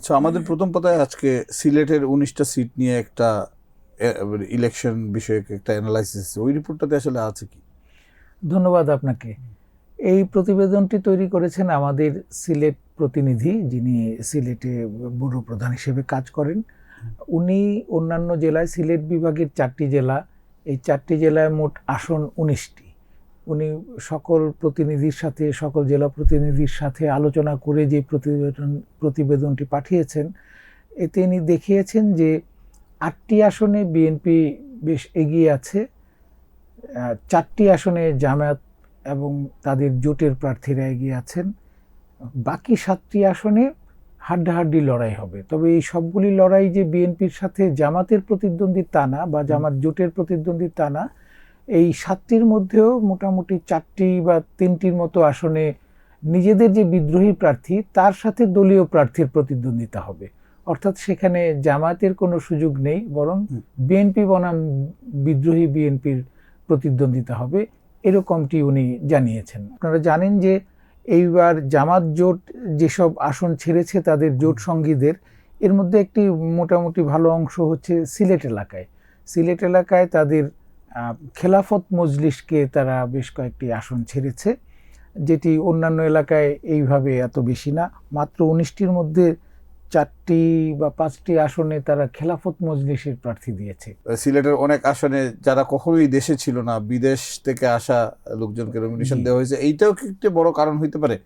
আচ্ছা, আমাদের প্রথম পাতায় আজকে সিলেটের 19টা সিট নিয়ে একটা ইলেকশন বিষয়ক একটা অ্যানালাইসিস, ওই রিপোর্টটাতে আসলে আছে কি? ধন্যবাদ আপনাকে। এই প্রতিবেদনটি তৈরি করেছেন আমাদের সিলেট প্রতিনিধি, যিনি সিলেটে ব্যুরো প্রধান হিসেবে কাজ করেন। উনি অন্যান্য জেলায়, সিলেট বিভাগের 4টি জেলা, এই 4টি জেলায় মোট আসন 19টি। উনি সকল প্রতিনিধির সাথে, সকল জেলা প্রতিনিধির সাথে আলোচনা করে যে প্রতিবেদনটি পাঠিয়েছেন, এতে তিনি দেখিয়েছেন যে 8টি আসনে বিএনপি বেশ এগিয়ে আছে, 4টি আসনে জামায়াত এবং তাদের জোটের প্রার্থীরা এগিয়ে আছেন, বাকি 7টি আসনে হাড্ডাহাড্ডি লড়াই হবে। তবে এই সবগুলি লড়াই যে বিএনপির সাথে জামাতের প্রতিদ্বন্দ্বী তা না, বা জামাত জোটের প্রতিদ্বন্দ্বী তা না। এই 7টির মধ্যেও মোটামুটি 4টি বা 3টির মতো আসনে নিজেদের যে বিদ্রোহী প্রার্থী তার সাথে দলীয় প্রার্থীর প্রতিদ্বন্দ্বিতা হবে। অর্থাৎ সেখানে জামায়াতের কোনো সুযোগ নেই, বরং বিএনপি বনাম বিদ্রোহী বিএনপির প্রতিদ্বন্দ্বিতা হবে, এরকমটি উনি জানিয়েছেন। আপনারা জানেন যে এইবার জামাত জোট যেসব আসন ছেড়েছে তাদের জোট সঙ্গীদের, এর মধ্যে একটি মোটামুটি ভালো অংশ হচ্ছে সিলেট এলাকায়। সিলেট এলাকায় তাদের খেলাফত মজলিসকে তারা বেশ কয়েকটি আসন ছেড়েছে, যেটি অন্যান্য এলাকায় এইভাবে এত বেশি না। মাত্র 19টির মধ্যে 4টি বা 5টি আসনে তারা খেলাফত মজলিসের প্রার্থী দিয়েছে। সিলেটের অনেক আসনে যারা কখনোই দেশে ছিল না, বিদেশ থেকে আসা লোকজনকে নমিনেশন দেওয়া হয়েছে, এইটাও কি একটা বড় কারণ হইতে পারে?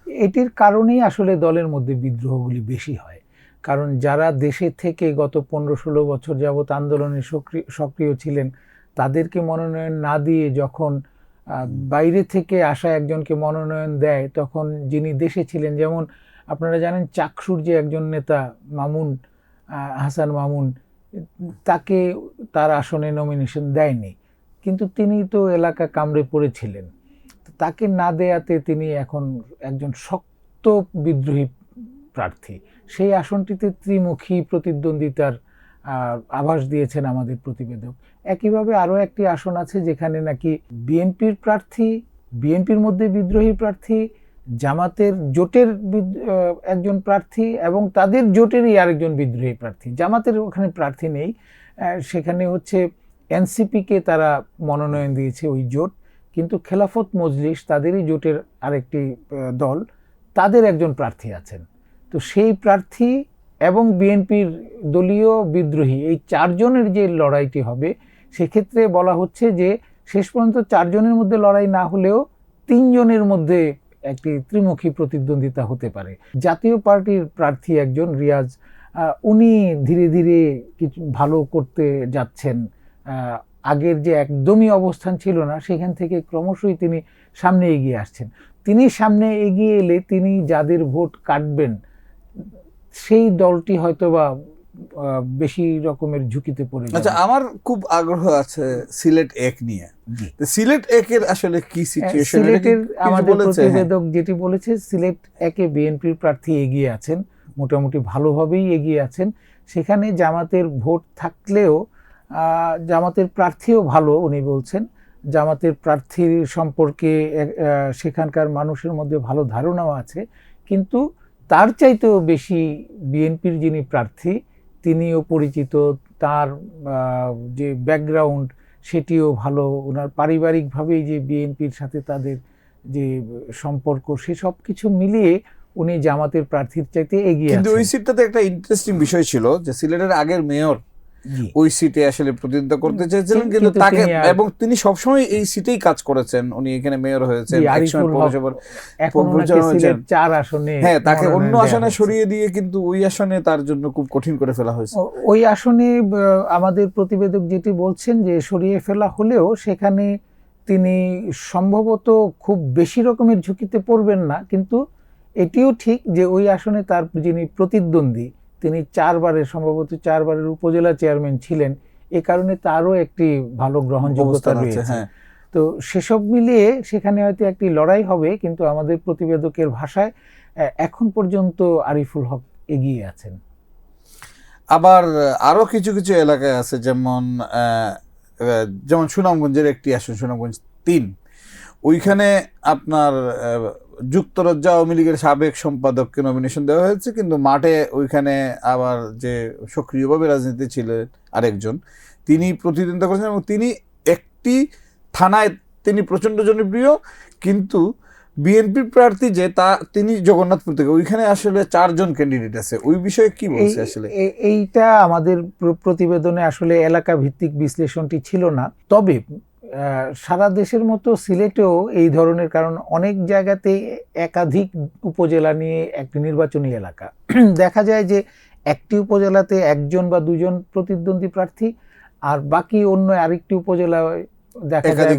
এটির কারণেই আসলে দলের মধ্যে বিদ্রোহগুলি বেশি হয়। কারণ যারা দেশে থেকে গত 15-16 বছর যাবৎ আন্দোলনে সক্রিয় ছিলেন, তাদেরকে মনোনয়ন না দিয়ে যখন বাইরে থেকে আসা একজনকে মনোনয়ন দেয়, তখন যিনি দেশে ছিলেন, যেমন আপনারা জানেন চাকসুর যে একজন নেতা মামুন, হাসান মামুন, তাকে তার আসনে নমিনেশন দেয়নি, কিন্তু তিনি তো এলাকা কামড়ে পড়েছিলেন। তাকে না দেয়াতে তিনি এখন একজন শক্ত বিদ্রোহী প্রার্থী। সেই আসনটিতে ত্রিমুখী প্রতিদ্বন্দ্বিতার আভাস দিয়েছেন আমাদের প্রতিবেদক। একইভাবে আরও একটি আসন আছে যেখানে নাকি বিএনপির প্রার্থী, বিএনপির মধ্যে বিদ্রোহী প্রার্থী, জামাতের জোটের একজন প্রার্থী এবং তাদের জোটেরই আরেকজন বিদ্রোহী প্রার্থী। জামাতের ওখানে প্রার্থী নেই, সেখানে হচ্ছে এনসিপিকে তারা মনোনয়ন দিয়েছে ওই জোট, কিন্তু খেলাফত মজলিস তাদেরই জোটের আরেকটি দল, তাদের একজন প্রার্থী আছেন। তো সেই প্রার্থী এবং বিএনপির দলীয় বিদ্রোহী, এই 4 জনের যে লড়াইটি হবে, সেক্ষেত্রে বলা হচ্ছে যে শেষ পর্যন্ত 4 জনের মধ্যে লড়াই না হলেও 3 জনের মধ্যে একটি ত্রিমুখী প্রতিদ্বন্দ্বিতা হতে পারে। জাতীয় পার্টির প্রার্থী একজন রিয়াজ, উনি ধীরে ধীরে কিছু ভালো করতে যাচ্ছেন। আগের যে একদমই অবস্থান ছিল না, সেখান থেকে ক্রমশই তিনি সামনে এগিয়ে আসছেন। তিনি সামনে এগিয়ে এলে তিনি যাদের ভোট কাটবেন, সেই দলটি হয়তোবা বেশি রকমের ঝুঁকিতে পড়ে যাবে। আচ্ছা, আমার খুব আগ্রহ আছে সিলেট 1 নিয়ে। সিলেট 1 এর আসলে কি সিচুয়েশন? সিলেটের আমাদের প্রতিবেদক যেটি বলেছে, সিলেট 1-এ বিএনপির প্রার্থী এগিয়ে আছেন, মোটামুটি ভালোভাবেই এগিয়ে আছেন। সেখানে জামাতের ভোট থাকলেও জামাতের প্রার্থীও ভালো, উনি বলছেন। জামাতের প্রার্থীর সম্পর্কে সেখানকার মানুষের মধ্যে ভালো ধারণাও আছে, কিন্তু তার চাইতেও বেশি বিএনপির যিনি প্রার্থী তিনিও পরিচিত, তার যে ব্যাকগ্রাউন্ড সেটিও ভালো, ওনার পারিবারিকভাবেই যে বিএনপির সাথে তাদের যে সম্পর্ক, সেসব কিছু মিলিয়ে উনি জামাতের প্রার্থীর চাইতে এগিয়ে আছেন। কিন্তু ওই সিটটাতে একটা ইন্টারেস্টিং বিষয় ছিল যে সিলেটের আগের মেয়র ওই সিটে আসলে প্রতিদ্বন্দ্বিতা করতে চেয়েছিলেন, কিন্তু তাকে, এবং তিনি সবসময় এই সিটেই কাজ করেছেন, উনি এখানে মেয়র হয়েছেন, হ্যাঁ, তাকে অন্য আসনে সরিয়ে দিয়ে কিন্তু ওই আসনে তার জন্য খুব কঠিন করে ফেলা হয়েছে। ওই আসনে আমাদের প্রতিবেদক যেটি বলছেন যে সরিয়ে ফেলা হলেও সেখানে তিনি সম্ভবত খুব বেশি রকমের ঝুঁকিতে পড়বেন না, কিন্তু এটিও ঠিক যে ওই আসনে তার যিনি প্রতিদ্বন্দ্বী, তিনি 4 বারের উপজেলা চেয়ারম্যান ছিলেন, এ কারণে তারও একটি ভালো গ্রহণযোগ্যতা রয়েছে। তো সেসব মিলিয়ে সেখানে হয়তো একটি লড়াই হবে, কিন্তু আমাদের প্রতিবেদকের ভাষায় এখন পর্যন্ত আরিফুল হক এগিয়ে আছেন। আবার আরো কিছু কিছু এলাকায় আছে, যেমন সুনামগঞ্জের একটি আসন, সুনামগঞ্জ 3, ওইখানে আপনার যুক্তরাজ্য আওয়ামী লীগের সাবেক সম্পাদককে নমিনেশন দেওয়া হয়েছে, কিন্তু মাঠে ওইখানে আবার যে সক্রিয়ভাবে রাজনীতি ছিলেন আরেকজন, তিনি প্রতিদ্বন্দ্বিতা করেছেন এবং তিনি একটি থানায় তিনি প্রচণ্ড জনপ্রিয়, কিন্তু বিএনপির প্রার্থী যে তিনি জগন্নাথপুর থেকে, ওইখানে আসলে 4 জন ক্যান্ডিডেট আছে, ওই বিষয়ে কি বলছে আসলে? এইটা আমাদের প্রতিবেদনে আসলে এলাকা ভিত্তিক বিশ্লেষণটি ছিল না, তবে সারা দেশের মতো সিলেটেও এই ধরনের, কারণ অনেক জায়গাতে একাধিক উপজেলা নিয়ে একটি নির্বাচনী এলাকা দেখা যায় যে একটি উপজেলাতে 1জন বা 2জন প্রতিদ্বন্দ্বী প্রার্থী, আর বাকি অন্য আরেকটি উপজেলায় দেখা যায়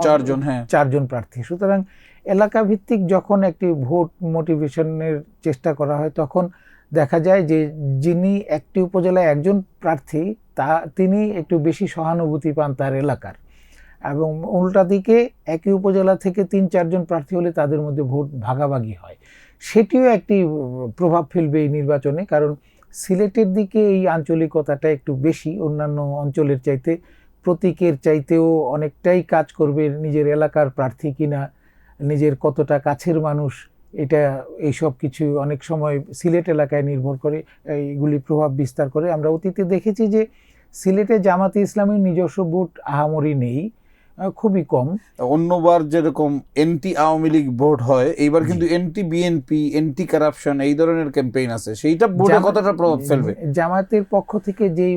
4জন, হ্যাঁ 4জন প্রার্থী। সুতরাং এলাকা ভিত্তিক যখন একটি ভোট মোটিভেশনের চেষ্টা করা হয়, তখন দেখা যায় যে যিনি একটি উপজেলায় 1জন প্রার্থী তিনি একটু বেশি সহানুভূতি পান তার এলাকার, এবং উল্টা দিকে একই উপজেলা থেকে 3-4 জন প্রার্থী হলে তাদের মধ্যে ভোট ভাগাভাগি হয়। সেটিও একটি প্রভাব ফেলবে এই নির্বাচনে, কারণ সিলেটের দিকে এই আঞ্চলিকতাটা একটু বেশি, অন্যান্য অঞ্চলের চাইতে প্রতীকের চাইতেও অনেকটাই কাজ করবে নিজের এলাকার প্রার্থী কিনা, নিজের কতটা কাছের মানুষ, এটা এইসব কিছু অনেক সময় সিলেট এলাকায় নির্ভর করে, এইগুলি প্রভাব বিস্তার করে। আমরা অতীতে দেখেছি যে সিলেটে জামাতে ইসলামের নিজস্ব ভোট আহামরি নেই, খুবই কম। অন্যবার যেরকম এন্টি আওয়ামী লীগ ভোট হয়, এইবার কিন্তু এন্টি বিএনপি, এন্টি কারাপশন এই ধরনের ক্যাম্পেইন আছে, সেইটা ভোটে কতটা প্রভাব ফেলবে? জামাতের পক্ষ থেকে যেই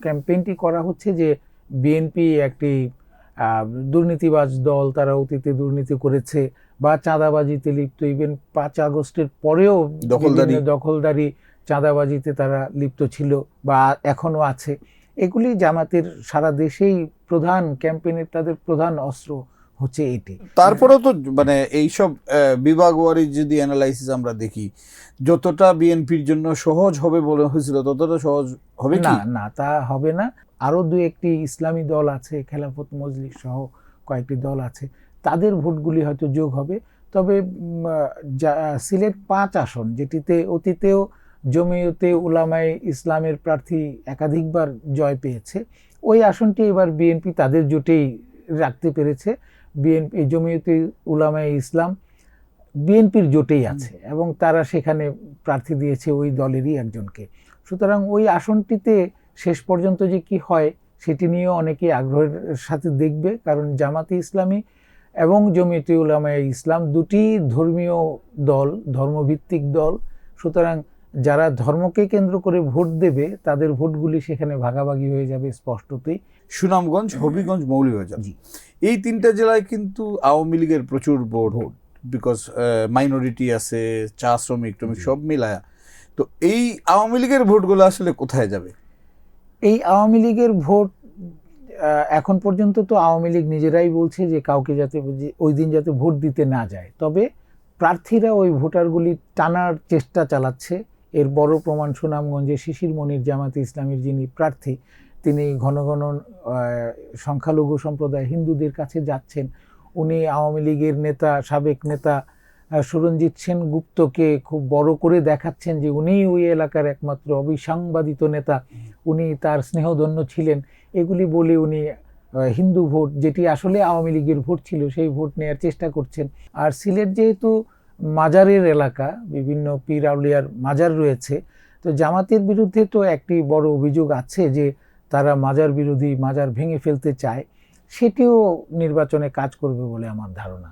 ক্যাম্পেইনটি করা হচ্ছে যে বিএনপি একটি দুর্নীতিবাজ দল, তারা অতীতে দুর্নীতি করেছে বা চাঁদাবাজিতে লিপ্ত, ইভেন 5 আগস্টের পরেও দখলদারি চাঁদাবাজিতে তারা লিপ্ত ছিল বা এখনো আছে, এগুলি জামাতের সারা দেশেই প্রধান ক্যাম্পেইনের তাদের প্রধান অস্ত্র হচ্ছে এটি। তারপরেও তো মানে এইসব বিভাগওয়ারি যদি অ্যানালাইসিস আমরা দেখি, যতটা বিএনপির জন্য সহজ হবে বলে হয়েছিল ততটা সহজ হবে কি? না, তা হবে না। আরো 2-1টি ইসলামী দল আছে, খেলাফত মজলিস সহ কয়েকটি দল আছে, তাদের ভোটগুলি হয়তো যোগ হবে। তবে সিলেট 5 আসন, যেটিতে অতীতেও জমিয়তে উলামায়ে ইসলামের প্রার্থী একাধিকবার জয় পেয়েছে, ওই আসনটি এবার বিএনপি তাদের জোটেই রাখতে পেরেছে। বিএনপি জমিয়তে উলামায়ে ইসলাম বিএনপির জোটেই আছে এবং তারা সেখানে প্রার্থী দিয়েছে ওই দলেরই একজনকে। সুতরাং ওই আসনটিতে শেষ পর্যন্ত যে কি হয় সেটি নিয়েও অনেকে আগ্রহের সাথে দেখবে, কারণ জামাতে ইসলামী এবং জমিয়তে উলামায়ে ইসলাম দুটি ধর্মীয় দল, ধর্মভিত্তিক দল। সুতরাং যারা ধর্মকে কেন্দ্র করে ভোট দেবে তাদের ভোটগুলি সেখানে ভাগাভাগি হয়ে যাবে স্পষ্টতই। সুনামগঞ্জ, হবিগঞ্জ, মৌলভীবাজার, এই 3টা জেলায় কিন্তু আওয়ামী লীগের প্রচুর ভোট, বিকজ মাইনরিটি আছে, চা শ্রমিক সব মিলায়া। তো এই আওয়ামী লীগের ভোটগুলো আসলে কোথায় যাবে? এই আওয়ামী লীগের ভোট এখন পর্যন্ত তো আওয়ামী লীগ নিজেরাই বলছে যে কাউকে যাতে ওই দিন যাতে ভোট দিতে না যায়, তবে প্রার্থীরা ওই ভোটারগুলি টানার চেষ্টা চালাচ্ছে। এর বড় প্রমাণ সুনামগঞ্জে শিশির মনির, জামাতে ইসলামের যিনি প্রার্থী, তিনি ঘন ঘন সংখ্যালঘু সম্প্রদায় হিন্দুদের কাছে যাচ্ছেন। উনি আওয়ামী লীগের নেতা, সাবেক নেতা সুরঞ্জিত সেনগুপ্তকে খুব বড় করে দেখাচ্ছেন যে উনি ওই এলাকার একমাত্র অবিসংবাদিত নেতা, উনি তার স্নেহধন্য ছিলেন, এগুলি বলে উনি হিন্দু ভোট, যেটি আসলে আওয়ামী লীগের ভোট ছিল, সেই ভোট নেওয়ার চেষ্টা করছেন। আর সিলেট যেহেতু মাজারের এলাকা, বিভিন্ন পীর আউলিয়ার মাজার রয়েছে, তো জামাতের বিরুদ্ধে তো একটি বড় অভিযোগ আছে যে তারা মাজার বিরোধী, মাজার ভেঙে ফেলতে চায়, সেটিও নির্বাচনে কাজ করবে বলে আমার ধারণা।